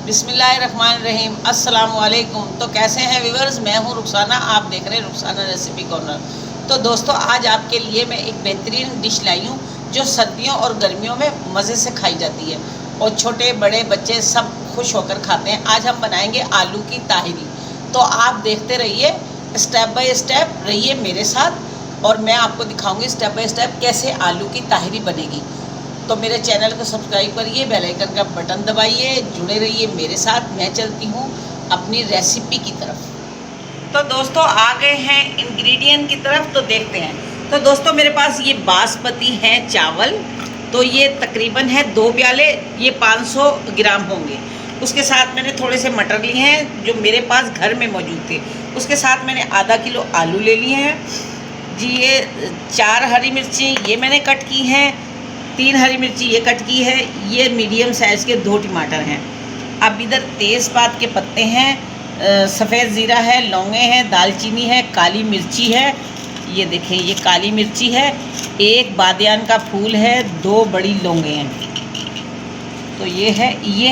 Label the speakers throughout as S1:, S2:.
S1: बिस्मिल्लाहिर्रहमानिर्रहीम, अस्सलाम वालेकुम। तो कैसे हैं व्यूअर्स, मैं हूं रुखसाना, आप देख रहे हैं रुखसाना रेसिपी कॉर्नर। तो दोस्तों, आज आपके लिए मैं एक बेहतरीन डिश लाई हूं जो सर्दियों और गर्मियों में मज़े से खाई जाती है और छोटे बड़े बच्चे सब खुश होकर खाते हैं। आज हम बनाएंगे आलू की ताहिरी। तो आप देखते रहिए, स्टेप बाय स्टेप रहिए मेरे साथ और मैं आपको दिखाऊंगी स्टेप बाय स्टेप कैसे आलू की ताहिरी बनेगी। तो मेरे चैनल को सब्सक्राइब करिए, बेल आइकन का बटन दबाइए, जुड़े रहिए मेरे साथ। मैं चलती हूँ अपनी रेसिपी की तरफ। तो दोस्तों, आ गए हैं इंग्रेडिएंट की तरफ, तो देखते हैं। तो दोस्तों, मेरे पास ये बासमती हैं चावल, तो ये तकरीबन है 2 प्याले, ये 500 ग्राम होंगे। उसके साथ मैंने थोड़े से मटर लिए हैं जो मेरे पास घर में मौजूद थे। उसके साथ मैंने आधा किलो आलू ले लिए हैं जी। ये 4 हरी मिर्ची ये मैंने कट की हैं, 3 हरी मिर्ची ये कट की है। ये मीडियम साइज़ के 2 टमाटर हैं। अब इधर तेज़पात के पत्ते हैं, सफ़ेद ज़ीरा है, लौंगे हैं, दालचीनी है, काली मिर्ची है। ये देखें, ये काली मिर्ची है। 1 बादियान का फूल है, 2 बड़ी लौंगे हैं। तो ये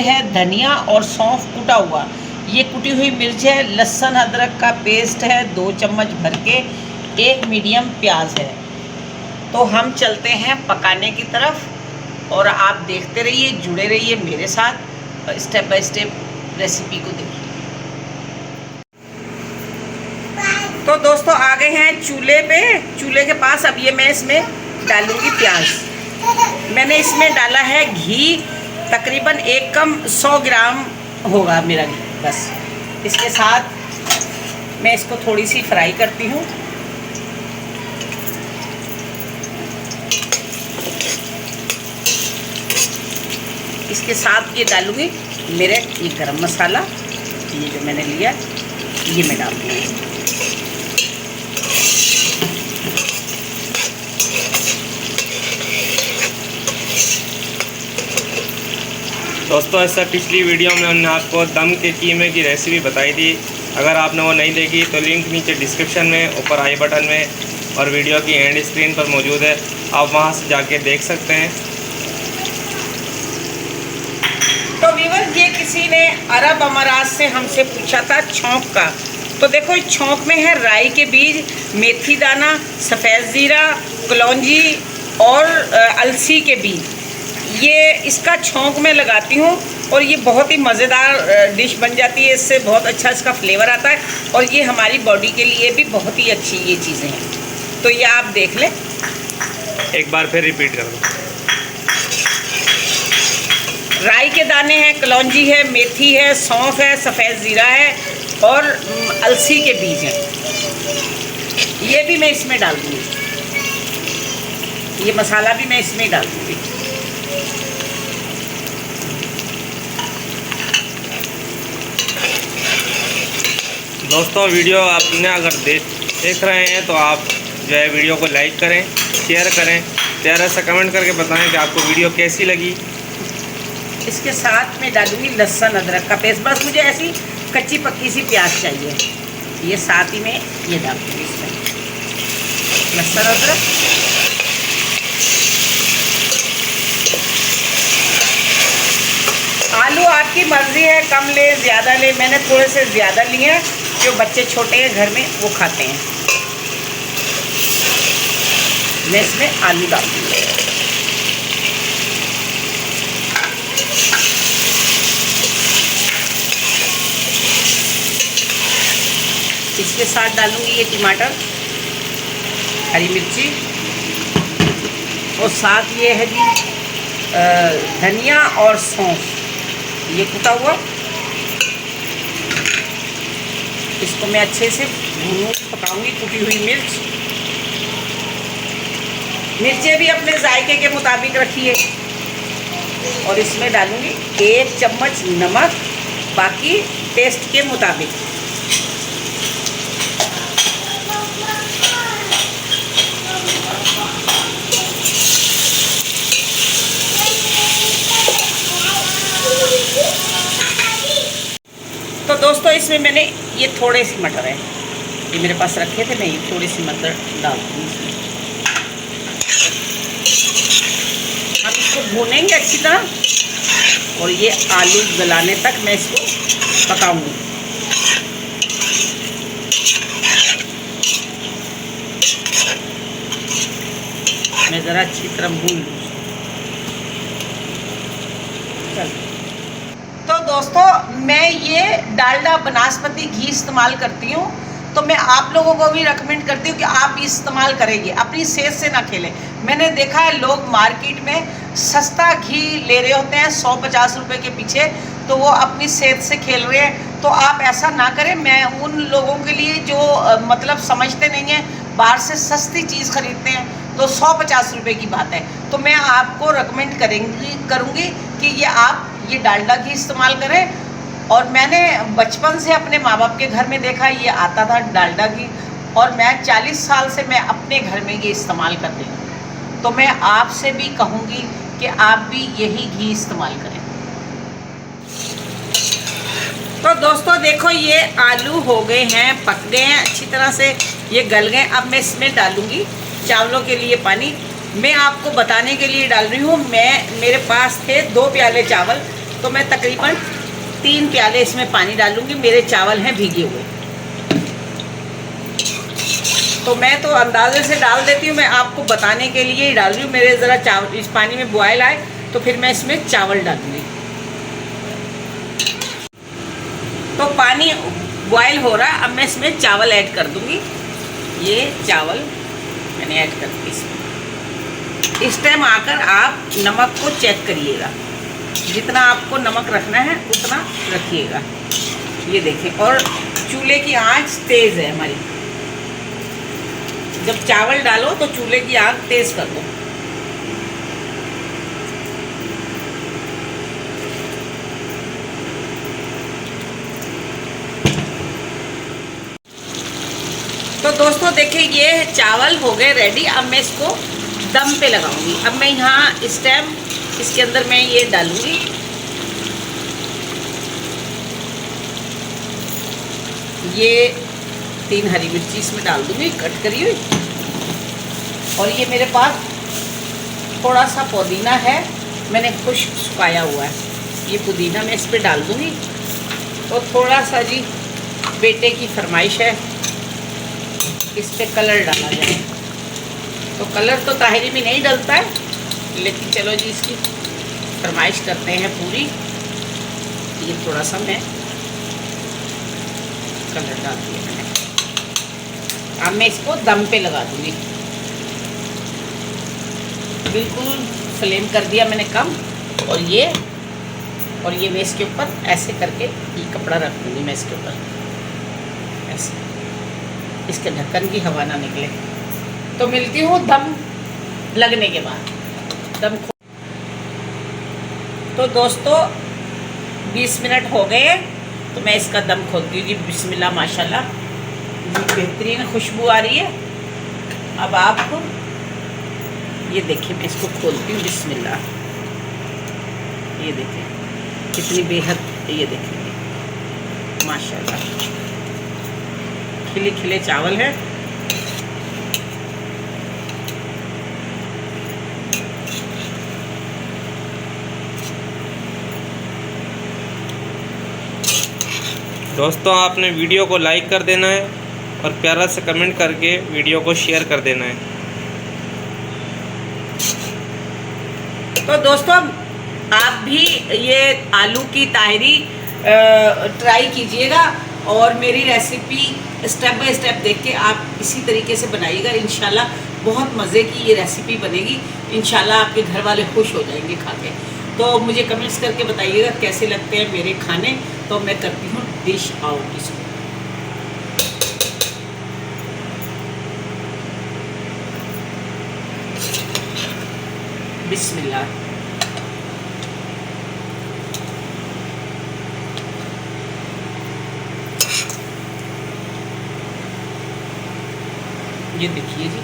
S1: है धनिया और सौंफ कूटा हुआ। ये कुटी हुई मिर्च है। लहसुन अदरक का पेस्ट है 2 चम्मच भर के। 1 मीडियम प्याज है। तो हम चलते हैं पकाने की तरफ और आप देखते रहिए, जुड़े रहिए मेरे साथ और स्टेप बाय स्टेप रेसिपी को देखिए। तो दोस्तों, आ गए हैं चूल्हे पे, चूल्हे के पास। अब ये मैं इसमें डालूंगी प्याज। मैंने इसमें डाला है घी, तकरीबन 1 कम 100 ग्राम होगा मेरा घी बस। इसके साथ मैं इसको थोड़ी सी फ्राई करती हूँ। इसके साथ ये डालूँगी मेरे ये गरम मसाला, ये जो मैंने लिया ये मैं डाल दूँगी।
S2: दोस्तों, ऐसा पिछली वीडियो में हमने आपको दम के कीमे की रेसिपी बताई थी। अगर आपने वो नहीं देखी तो लिंक नीचे डिस्क्रिप्शन में, ऊपर आई बटन में और वीडियो की एंड स्क्रीन पर मौजूद है, आप वहाँ से जाके देख सकते हैं।
S1: तो व्यूअर्स, ये किसी ने अरब अमारात से हमसे पूछा था छौंक का। तो देखो, इस छौंक में है राई के बीज, मेथी दाना, सफ़ेद ज़ीरा, कलौंजी और अलसी के बीज। ये इसका छौंक मैं लगाती हूँ और ये बहुत ही मज़ेदार डिश बन जाती है। इससे बहुत अच्छा इसका फ्लेवर आता है और ये हमारी बॉडी के लिए भी बहुत ही अच्छी ये चीज़ें हैं। तो ये आप देख लें,
S2: एक बार फिर रिपीट कर दो।
S1: राई के दाने हैं, कलौंजी है, मेथी है, सौंफ है, सफ़ेद ज़ीरा है और अलसी के बीज हैं। ये भी मैं इसमें डाल दूँगी, ये मसाला भी मैं इसमें डाल दूँगी।
S2: दोस्तों, वीडियो आपने अगर देख रहे हैं तो आप जो है वीडियो को लाइक करें, शेयर करें, प्यारा सा कमेंट करके बताएं कि आपको वीडियो कैसी लगी।
S1: इसके साथ में डालूंगी लहसुन अदरक का पेस्ट। बस मुझे ऐसी कच्ची पक्की सी प्याज चाहिए। ये साथ ही में ये डाल दूँगी इसमें लहसुन अदरक। आलू आपकी मर्ज़ी है, कम ले ज़्यादा ले। मैंने थोड़े से ज़्यादा लिए हैं, जो बच्चे छोटे हैं घर में वो खाते हैं। मैं इसमें आलू डाल दूँगी। इसके साथ डालूंगी ये टमाटर, हरी मिर्ची और साथ ये है जी धनिया और सौंफ, ये कुटा हुआ। इसको मैं अच्छे से पकाऊंगी। कुटी हुई मिर्चें भी अपने जायके के मुताबिक रखिए। और इसमें डालूंगी 1 चम्मच नमक, बाकी टेस्ट के मुताबिक। तो दोस्तों, इसमें मैंने ये थोड़े से मटर हैं, ये मेरे पास रखे थे, मैं ये थोड़ी सी मटर डाल दूँगी इसमें। हम इसको भूनेंगे अच्छी तरह और ये आलू गलाने तक मैं इसको पकाऊंगी। मैं ज़रा अच्छी तरह भून लूँ। तो दोस्तों, मैं ये डालडा बनास्पति घी इस्तेमाल करती हूँ, तो मैं आप लोगों को भी रेकमेंड करती हूँ कि आप भी इस्तेमाल करेंगे, अपनी सेहत से ना खेलें। मैंने देखा है लोग मार्केट में सस्ता घी ले रहे होते हैं 150 रुपये के पीछे, तो वो अपनी सेहत से खेल रहे हैं। तो आप ऐसा ना करें। मैं उन लोगों के लिए जो मतलब समझते नहीं हैं, बाहर से सस्ती चीज़ खरीदते हैं, तो 150 रुपये की बात है। तो मैं आपको रेकमेंड करूँगी कि ये डालडा घी इस्तेमाल करें। और मैंने बचपन से अपने माँ बाप के घर में देखा ये आता था डालडा घी, और मैं 40 साल से मैं अपने घर में ये इस्तेमाल करती हूँ। तो मैं आपसे भी कहूँगी कि आप भी यही घी इस्तेमाल करें। तो दोस्तों देखो, ये आलू हो गए हैं, पक गए हैं अच्छी तरह से, ये गल गए। अब मैं इसमें डालूँगी चावलों के लिए पानी। मैं आपको बताने के लिए डाल रही हूँ, मेरे पास थे 2 प्याले चावल, तो मैं तकरीबन 3 प्याले इसमें पानी डालूंगी। मेरे चावल हैं भीगे हुए, तो मैं तो अंदाजे से डाल देती हूँ। मैं आपको बताने के लिए ही डाल रही हूँ। मेरे ज़रा चावल इस पानी में बॉयल आए तो फिर मैं इसमें चावल डालूँगी। तो पानी बॉयल हो रहा है, अब मैं इसमें चावल ऐड कर दूँगी। ये चावल मैंने ऐड कर दी इसमें। इस टाइम आकर आप नमक को चेक करिएगा, जितना आपको नमक रखना है उतना रखिएगा। ये देखें, और चूल्हे की आंच तेज़ है हमारी। जब चावल डालो तो चूल्हे की आंच तेज़ कर दो। तो दोस्तों देखिए, ये चावल हो गए रेडी। अब मैं इसको दम पे लगाऊंगी। अब मैं यहाँ इस टाइम इसके अंदर मैं ये डालूंगी, ये 3 हरी मिर्ची इसमें डाल दूंगी कट करी हुई। और ये मेरे पास थोड़ा सा पुदीना है, मैंने खुश्क सुखाया हुआ है। ये पुदीना मैं इस पर डाल दूंगी। और थोड़ा सा जी बेटे की फरमाइश है, इस पर कलर डाला जाए। तो कलर तो ताहिरी में नहीं डलता है, लेकिन चलो जी इसकी फरमाइश करते हैं पूरी। ये थोड़ा सा मैं कलर डाल दिया मैंने। अब मैं इसको दम पे लगा दूँगी। बिल्कुल फ्लेम कर दिया मैंने कम। और ये मैं इसके ऊपर ऐसे करके ये कपड़ा रख दूँगी मैं इसके ऊपर ऐसे, इसके ढक्कन की हवा ना निकले। तो मिलती हूँ दम लगने के बाद। दम तो दोस्तों 20 मिनट हो गए, तो मैं इसका दम खोलती हूँ जी। बिस्मिल्लाह माशाल्लाह, बेहतरीन खुशबू आ रही है। अब आप ये देखिए, मैं इसको खोलती हूँ। बिस्मिल्लाह, ये देखिए कितनी बेहद, ये देखिए माशाल्लाह खिले खिले चावल हैं।
S2: दोस्तों आपने वीडियो को लाइक कर देना है और प्यारा से कमेंट करके वीडियो को शेयर कर देना है।
S1: तो दोस्तों आप भी ये आलू की ताहिरी ट्राई कीजिएगा, और मेरी रेसिपी स्टेप बाय स्टेप देख के आप इसी तरीके से बनाइएगा। इंशाल्लाह बहुत मज़े की ये रेसिपी बनेगी। इंशाल्लाह आपके घर वाले खुश हो जाएंगे खा के। तो मुझे कमेंट्स करके बताइएगा कैसे लगते हैं मेरे खाने। तो मैं करती हूँ डिश आउट इसको। बिस्मिल्लाह। ये देखिए जी,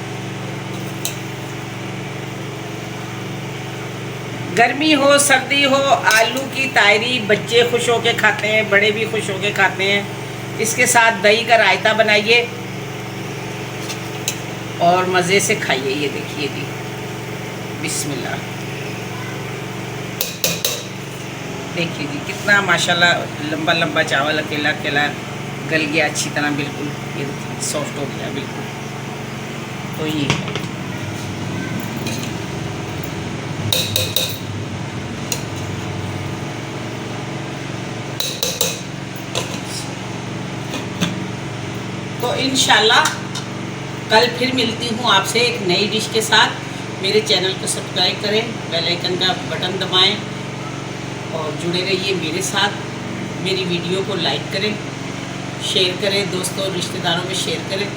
S1: गर्मी हो सर्दी हो, आलू की ताहिरी बच्चे खुश होके खाते हैं, बड़े भी खुश होके खाते हैं। इसके साथ दही का रायता बनाइए और मज़े से खाइए। ये देखिए जी, बिस्मिल्लाह। देखिए जी कितना माशाल्लाह लंबा लंबा चावल अकेला अकेला गल गया अच्छी तरह, बिल्कुल ये सॉफ्ट हो गया बिल्कुल। तो ये है। तो इंशाल्लाह कल फिर मिलती हूँ आपसे एक नई डिश के साथ। मेरे चैनल को सब्सक्राइब करें, बेल आइकन का बटन दबाएं और जुड़े रहिए मेरे साथ। मेरी वीडियो को लाइक करें, शेयर करें, दोस्तों और रिश्तेदारों में शेयर करें।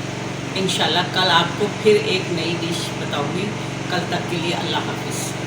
S1: इंशाल्लाह कल आपको फिर एक नई डिश बताऊंगी। कल तक के लिए अल्लाह हाफिज़।